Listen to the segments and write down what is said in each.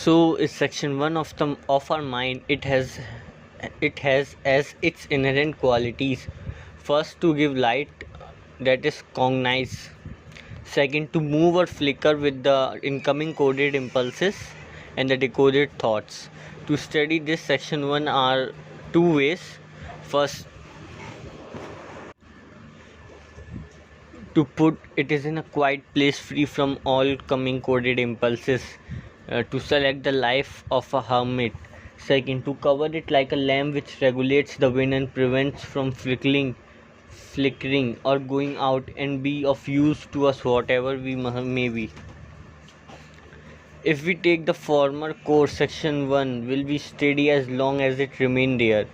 So is section 1 of our mind. It has as its inherent qualities: first, to give light, that is cognize; second, to move or flicker with the incoming coded impulses and the decoded thoughts. To study this section 1 are two ways. First, to put it is in a quiet place free from all coming coded impulses, to select the life of a hermit. Second, to cover it like a lamp which regulates the wind and prevents from flickering or going out, and be of use to us whatever we may be. If we take the former course, section 1 will be steady as long as it remain there.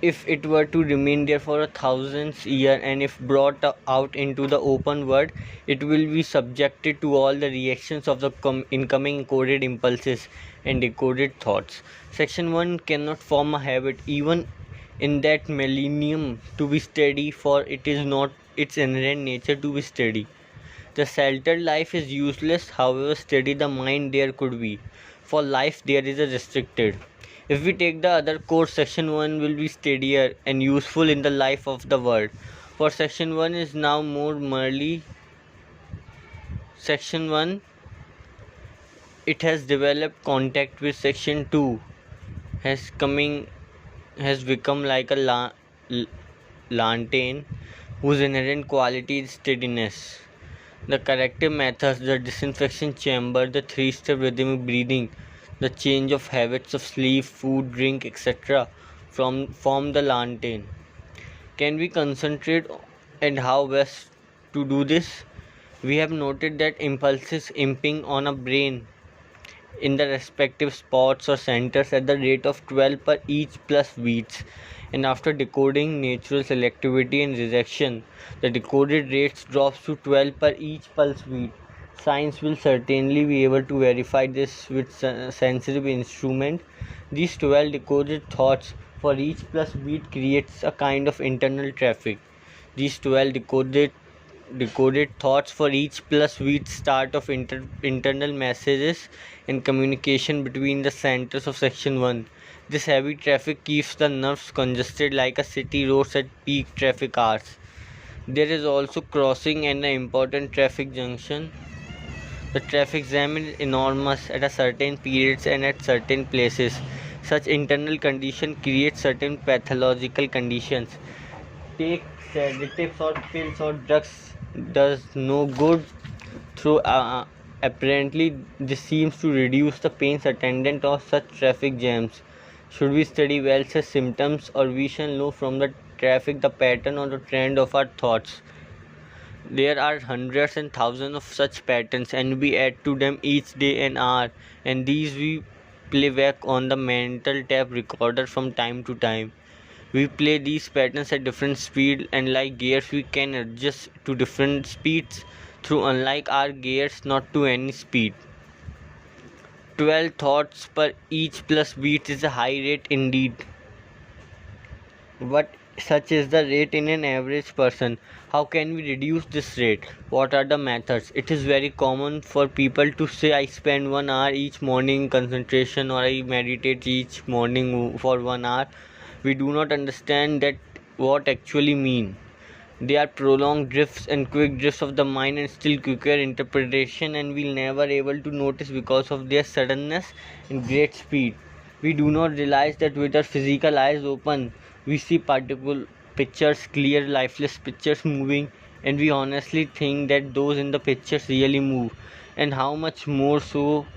If it were to remain there for a thousandth year, and if brought out into the open world, it will be subjected to all the reactions of the incoming encoded impulses and decoded thoughts. Section 1 cannot form a habit even in that millennium to be steady, for it is not its inherent nature to be steady. The sheltered life is useless, however steady the mind there could be. For life there is a restricted. If we take the other course, section 1 will be steadier and useful in the life of the world. For section 1 is now more merely section 1. It has developed contact with section 2, has become like a lantern whose inherent quality is steadiness. The corrective methods, the disinfection chamber, the three-step rhythmic breathing, the change of habits of sleep, food, drink, etc. form the lantern. Can we concentrate, and how best to do this? We have noted that impulses imping on a brain in the respective spots or centers at the rate of 12 per each plus beats, and after decoding natural selectivity and rejection, the decoded rates drops to 12 per each pulse beat. Science will certainly be able to verify this with sensitive instrument. These 12 decoded thoughts for each plus beat creates a kind of internal traffic. These 12 decoded thoughts for each plus beat start of internal messages and communication between the centers of section 1. This heavy traffic keeps the nerves congested like a city roads at peak traffic hours. There is also crossing and an important traffic junction. The traffic jam is enormous at a certain periods and at certain places. Such internal condition creates certain pathological conditions. Take sedatives or pills or drugs does no good, through apparently this seems to reduce the pains attendant of such traffic jams. Should we study well such symptoms, or we shall know from the traffic the pattern or the trend of our thoughts? There are hundreds and thousands of such patterns, and we add to them each day and hour, and these we play back on the mental tape recorder from time to time. We play these patterns at different speed, and like gears we can adjust to different speeds through, unlike our gears, not to any speed. 12 thoughts per each plus beat is a high rate indeed. But such is the rate in an average person. How can we reduce this rate? What are the methods? It is very common for people to say, I spend 1 hour each morning in concentration, or I meditate each morning for 1 hour. We do not understand that what actually mean. They are prolonged drifts and quick drifts of the mind, and still quicker interpretation, and we'll never able to notice because of their suddenness and great speed. We do not realize that with our physical eyes open, we see particle pictures, clear lifeless pictures moving, and we honestly think that those in the pictures really move. And how much more so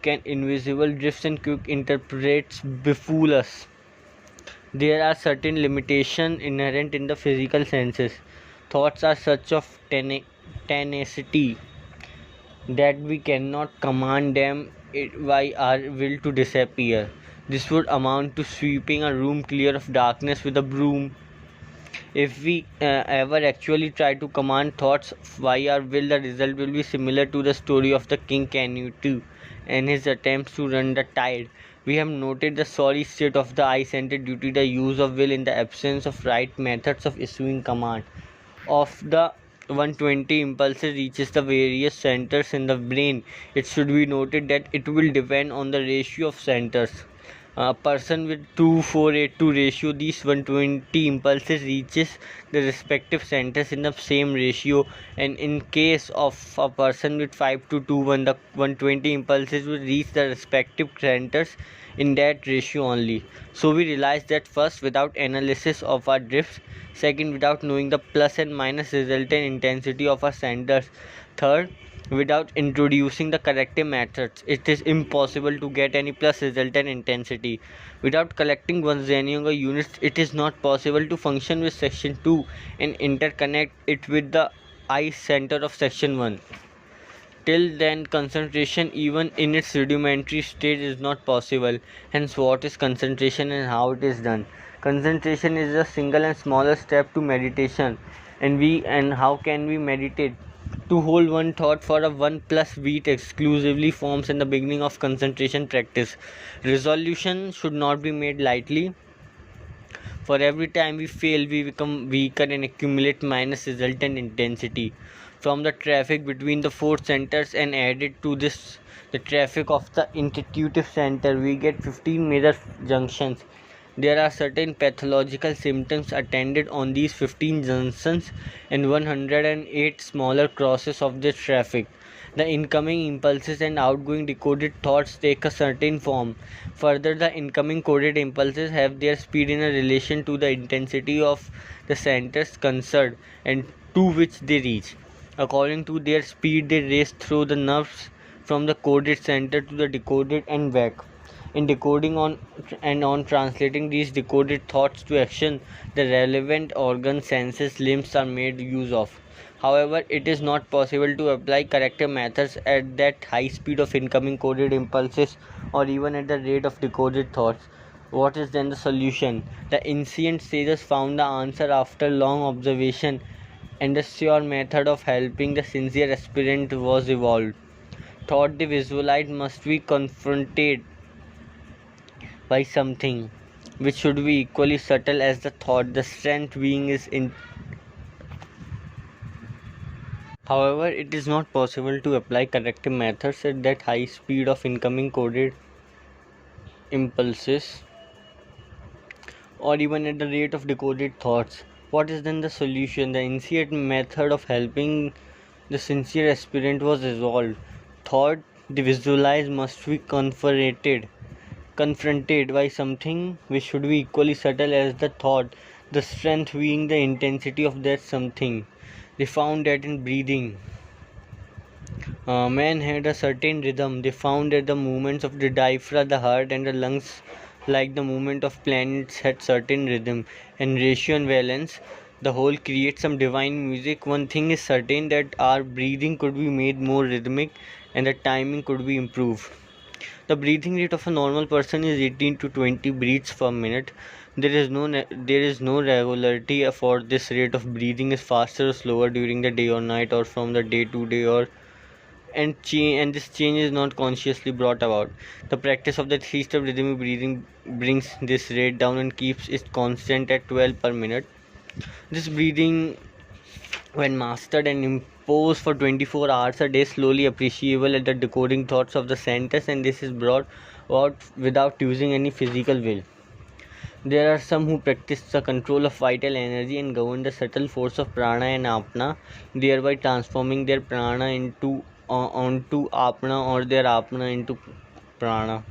can invisible drifts and quick interprets befool us? There are certain limitations inherent in the physical senses. Thoughts are such of tenacity that we cannot command them by our will to disappear. This would amount to sweeping a room clear of darkness with a broom. If we ever actually try to command thoughts by our will, the result will be similar to the story of the King Canute and his attempts to run the tide. We have noted the sorry state of the eye-centered due to the use of will in the absence of right methods of issuing command. Of the 120 impulses reaches the various centers in the brain, it should be noted that it will depend on the ratio of centers. A person with 2482 ratio, these 120 impulses reaches the respective centers in the same ratio, and in case of a person with 5221, the 120 impulses will reach the respective centers in that ratio only. So we realize that first, without analysis of our drifts; second, without knowing the plus and minus resultant intensity of our centers; third, without introducing the corrective methods, it is impossible to get any plus resultant intensity. Without collecting one's zenyoga units, it is not possible to function with section 2 and interconnect it with the eye center of section 1. Till then, concentration, even in its rudimentary state, is not possible. Hence, what is concentration and how it is done? Concentration is a single and smaller step to meditation. And how can we meditate? To hold one thought for a 1 plus beat exclusively forms in the beginning of concentration practice. Resolution should not be made lightly. For every time we fail, we become weaker and accumulate minus resultant intensity from the traffic between the four centers, and added to this the traffic of the intuitive center, we get 15 major junctions. There are certain pathological symptoms attended on these 15 junctions and 108 smaller crosses of this traffic. The incoming impulses and outgoing decoded thoughts take a certain form. Further, the incoming coded impulses have their speed in a relation to the intensity of the centers concerned and to which they reach. According to their speed, they race through the nerves from the coded center to the decoded and back. In decoding on translating these decoded thoughts to action, the relevant organs, senses, limbs are made use of. However, it is not possible to apply corrective methods at that high speed of incoming coded impulses or even at the rate of decoded thoughts. What is then the solution? The ancient sages found the answer after long observation, and a sure method of helping the sincere aspirant was evolved. Thought they visualized must be confronted by something which should be equally subtle as the thought, the strength being is in. However, it is not possible to apply corrective methods at that high speed of incoming coded impulses or even at the rate of decoded thoughts. What is then the solution? The ancient method of helping the sincere aspirant was evolved. Thought the visualized must be confronted by something which should be equally subtle as the thought, the strength being the intensity of that something. They found that in breathing, man had a certain rhythm. They found that the movements of the diaphragm, the heart, and the lungs, like the movement of planets, had certain rhythm and ratio and balance. The whole creates some divine music. One thing is certain, that our breathing could be made more rhythmic and the timing could be improved. The breathing rate of a normal person is 18 to 20 breaths per minute. There is no regularity for this rate of breathing is faster or slower during the day or night or from the day to day, or and this change is not consciously brought about. The practice of the three-step rhythmic breathing brings this rate down and keeps it constant at 12 per minute. This breathing, when mastered and imposed for 24 hours a day, slowly appreciable at the decoding thoughts of the centers, and this is brought about without using any physical will. There are some who practice the control of vital energy and govern the subtle force of prana and apna, thereby transforming their prana onto apna or their apna into prana.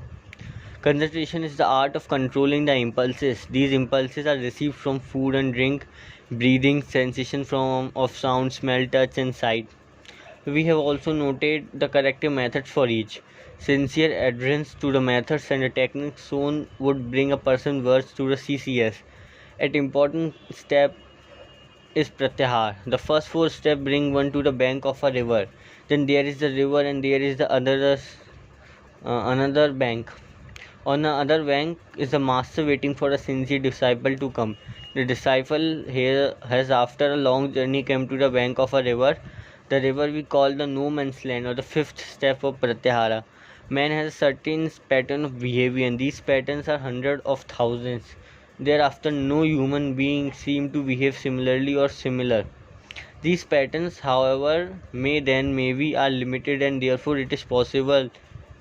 Concentration is the art of controlling the impulses. These impulses are received from food and drink, breathing, sensation of sound, smell, touch, and sight. We have also noted the corrective methods for each. Sincere adherence to the methods and the techniques shown would bring a person worse to the CCS. An important step is pratyahar. The first four steps bring one to the bank of a river. Then there is the river and there is the another bank. On the other bank is the master waiting for a sincere disciple to come. The disciple here has, after a long journey, come to the bank of a river. The river we call the no man's land, or the fifth step of pratyahara. Man has a certain pattern of behavior, and these patterns are hundreds of thousands. Thereafter, no human being seem to behave similarly or similar. These patterns, however, maybe are limited, and therefore it is possible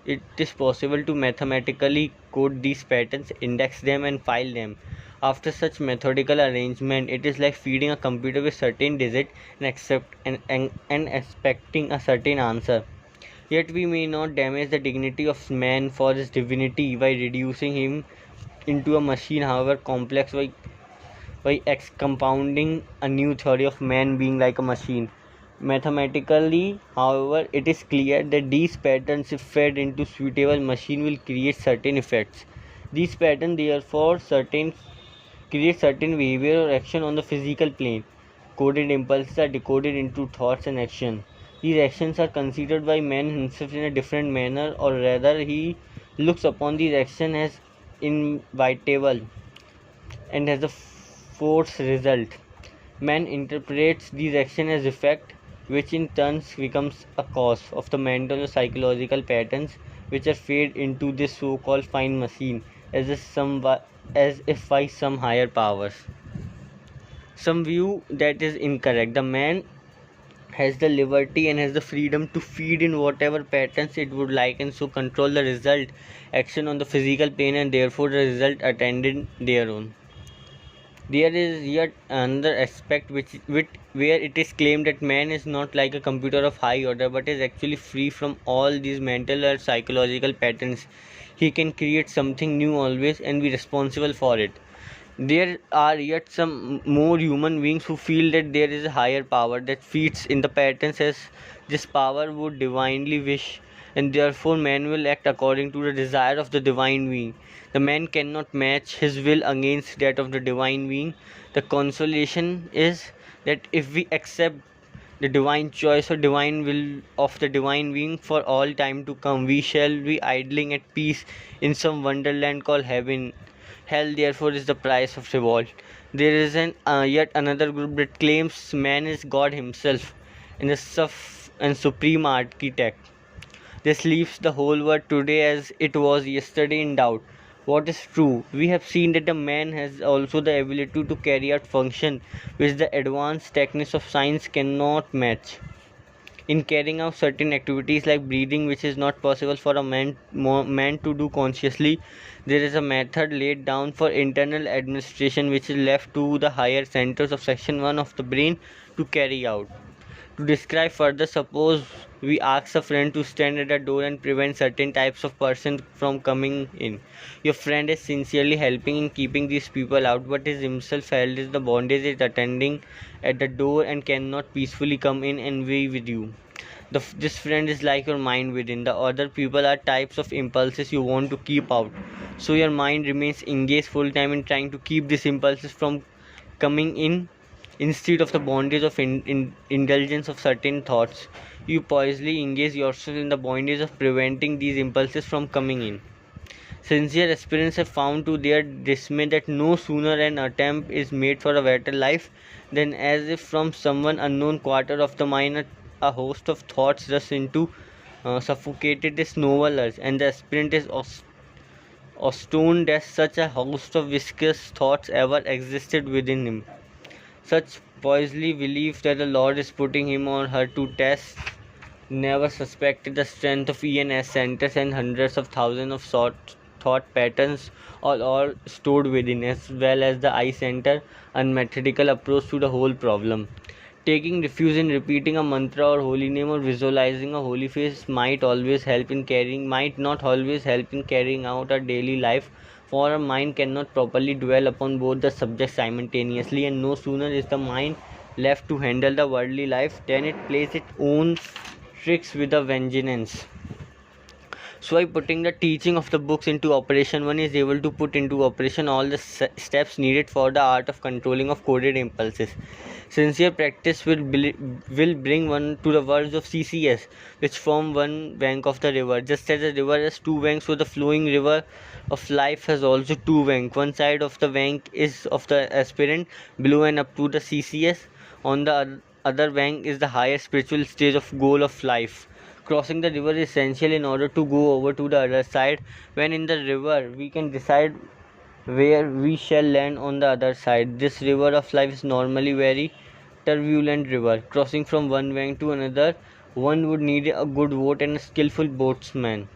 to mathematically code these patterns, index them, and file them. After such methodical arrangement, it is like feeding a computer with certain digits and expecting a certain answer. Yet we may not damage the dignity of man for his divinity by reducing him into a machine, however complex, by compounding a new theory of man being like a machine. Mathematically, however, it is clear that these patterns, if fed into suitable machine, will create certain effects. These patterns therefore create certain behavior or action on the physical plane. Coded impulses are decoded into thoughts and action. These actions are considered by man himself in a different manner, or rather he looks upon these actions as inevitable and as a force result. Man interprets these actions as effect, which in turn becomes a cause of the mental or psychological patterns which are fed into this so-called fine machine as if by some higher powers. Some view that is incorrect. The man has the liberty and has the freedom to feed in whatever patterns it would like, and so control the result action on the physical plane, and therefore the result attended thereon. There is yet another aspect where it is claimed that man is not like a computer of high order, but is actually free from all these mental or psychological patterns. He can create something new always and be responsible for it. There are yet some more human beings who feel that there is a higher power that feeds in the patterns, as this power would divinely wish, and therefore man will act according to the desire of the divine being. The man cannot match his will against that of the divine being. The consolation is that if we accept the divine choice or divine will of the divine being for all time to come, we shall be idling at peace in some wonderland called heaven. Hell, therefore, is the price of revolt. There is yet another group that claims man is God himself and the supreme architect. This leaves the whole world today as it was yesterday in doubt. What is true? We have seen that the man has also the ability to carry out function which the advanced techniques of science cannot match. In carrying out certain activities like breathing, which is not possible for a man to do consciously, there is a method laid down for internal administration which is left to the higher centers of section 1 of the brain to carry out. To describe further, suppose we ask a friend to stand at a door and prevent certain types of persons from coming in. Your friend is sincerely helping in keeping these people out, but is himself held in the bondage is attending at the door and cannot peacefully come in and be with you. This friend is like your mind within. The other people are types of impulses you want to keep out. So your mind remains engaged full time in trying to keep these impulses from coming in. Instead of the bondage of indulgence of certain thoughts, you poisely engage yourself in the bondage of preventing these impulses from coming in. Sincere aspirants have found to their dismay that no sooner an attempt is made for a better life than, as if from some unknown quarter of the mind, a host of thoughts rush into suffocated this novel urge, and the aspirant is astounded that such a host of viscous thoughts ever existed within him. Such poisely belief that the Lord is putting him or her to test never suspected the strength of ENS centers and hundreds of thousands of thought patterns, all stored within, as well as the eye center, unmethodical approach to the whole problem. Taking refuge in repeating a mantra or holy name or visualizing a holy face might not always help in carrying out our daily life, for our mind cannot properly dwell upon both the subjects simultaneously, and no sooner is the mind left to handle the worldly life than it plays its own tricks with a vengeance. So by putting the teaching of the books into operation, one is able to put into operation all the steps needed for the art of controlling of coded impulses. Sincere practice will bring one to the words of CCS, which form one bank of the river. Just as the river has two banks, so the flowing river of life has also two banks. One side of the bank is of the aspirant, below and up to the CCS. On the other bank is the higher spiritual stage of goal of life. Crossing the river is essential in order to go over to the other side. When in the river, we can decide where we shall land on the other side. This river of life is normally very turbulent river. Crossing from one bank to another, one would need a good boat and a skillful boatsman.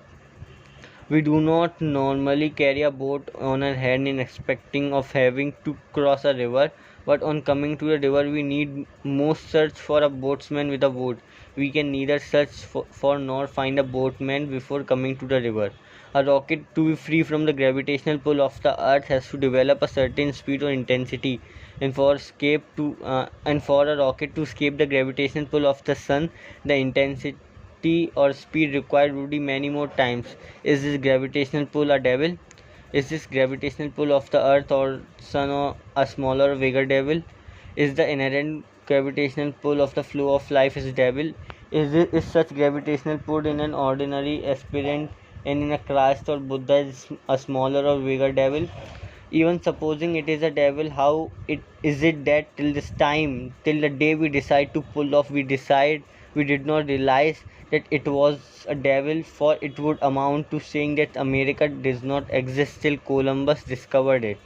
We do not normally carry a boat on our hand in expecting of having to cross a river, but on coming to a river we need most search for a boatsman with a boat. We can neither search for nor find a boatman before coming to the river. A rocket to be free from the gravitational pull of the earth has to develop a certain speed or intensity, and for a rocket to escape the gravitational pull of the sun, the intensity or speed required would be many more times. Is this gravitational pull a devil? Is this gravitational pull of the earth or sun or a smaller or bigger devil? Is the inherent gravitational pull of the flow of life is devil? Is such gravitational pull in an ordinary aspirant and in a Christ or Buddha is a smaller or bigger devil? Even supposing it is a devil, how is it that till this time, till the day we decide to pull off, we did not realize that it was a devil, for it would amount to saying that America does not exist till Columbus discovered it.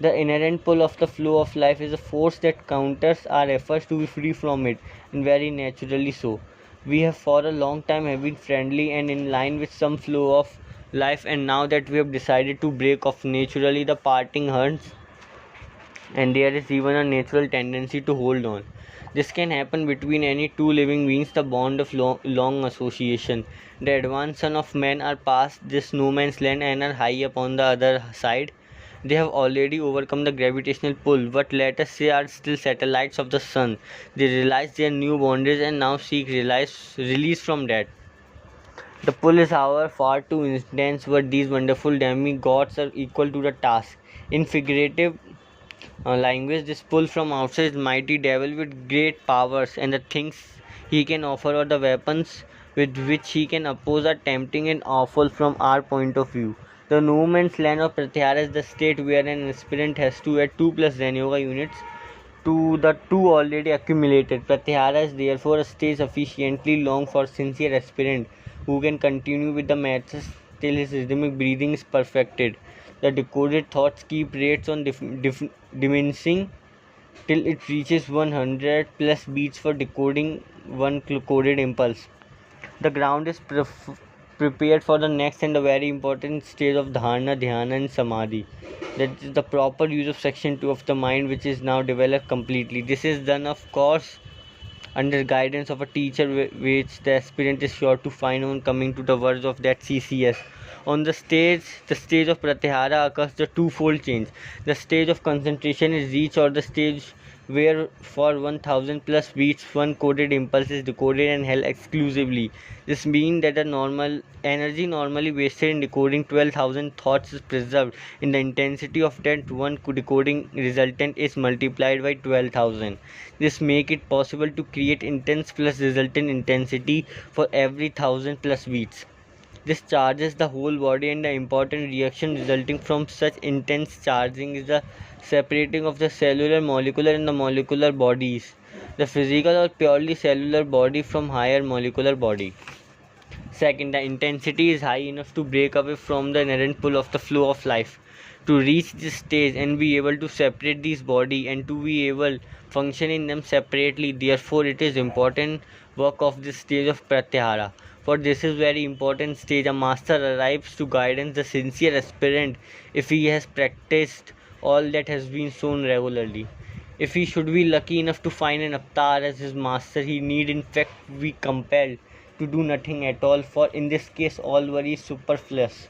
The inherent pull of the flow of life is a force that counters our efforts to be free from it, and very naturally so. We have for a long time have been friendly and in line with some flow of life, and now that we have decided to break off, naturally the parting hurts, and there is even a natural tendency to hold on. This can happen between any two living beings, the bond of long association. The advanced sons of men are past this no man's land and are high upon the other side. They have already overcome the gravitational pull, but let us say are still satellites of the sun. They realize their new bondage and now seek release from that. The pull is however far too intense, but these wonderful demigods are equal to the task. In figurative language, this pull from outside is mighty devil with great powers, and the things he can offer or the weapons with which he can oppose are tempting and awful from our point of view. The no man's land of Pratyahara is the state where an aspirant has to add 2 plus zenyoga units to the 2 already accumulated. Pratyahara is therefore a stage sufficiently long for sincere aspirant who can continue with the methods till his rhythmic breathing is perfected. The decoded thoughts keep rates on diminishing till it reaches 100 plus beats for decoding one coded impulse. The ground is prepared for the next and a very important stage of dharana, dhyana and samadhi. That is the proper use of section 2 of the mind, which is now developed completely. This is done of course under guidance of a teacher, which the aspirant is sure to find on coming to the verge of that CCS. On the stage of Pratyahara occurs the twofold change. The stage of concentration is reached, or the stage where for 1000 plus beats one coded impulse is decoded and held exclusively. This means that the normal energy normally wasted in decoding 12,000 thoughts is preserved, in the intensity of that one decoding resultant is multiplied by 12,000. This makes it possible to create intense plus resultant intensity for every 1000 plus beats. This charges the whole body, and the important reaction resulting from such intense charging is the separating of the cellular, molecular and the molecular bodies, the physical or purely cellular body from higher molecular body. Second, the intensity is high enough to break away from the inherent pull of the flow of life. To reach this stage and be able to separate these body and to be able function in them separately, therefore it is important work of this stage of Pratyahara. For this is very important stage, a master arrives to guidance the sincere aspirant if he has practiced all that has been shown regularly. If he should be lucky enough to find an avatar as his master, he need in fact be compelled to do nothing at all, for in this case all worry is superfluous.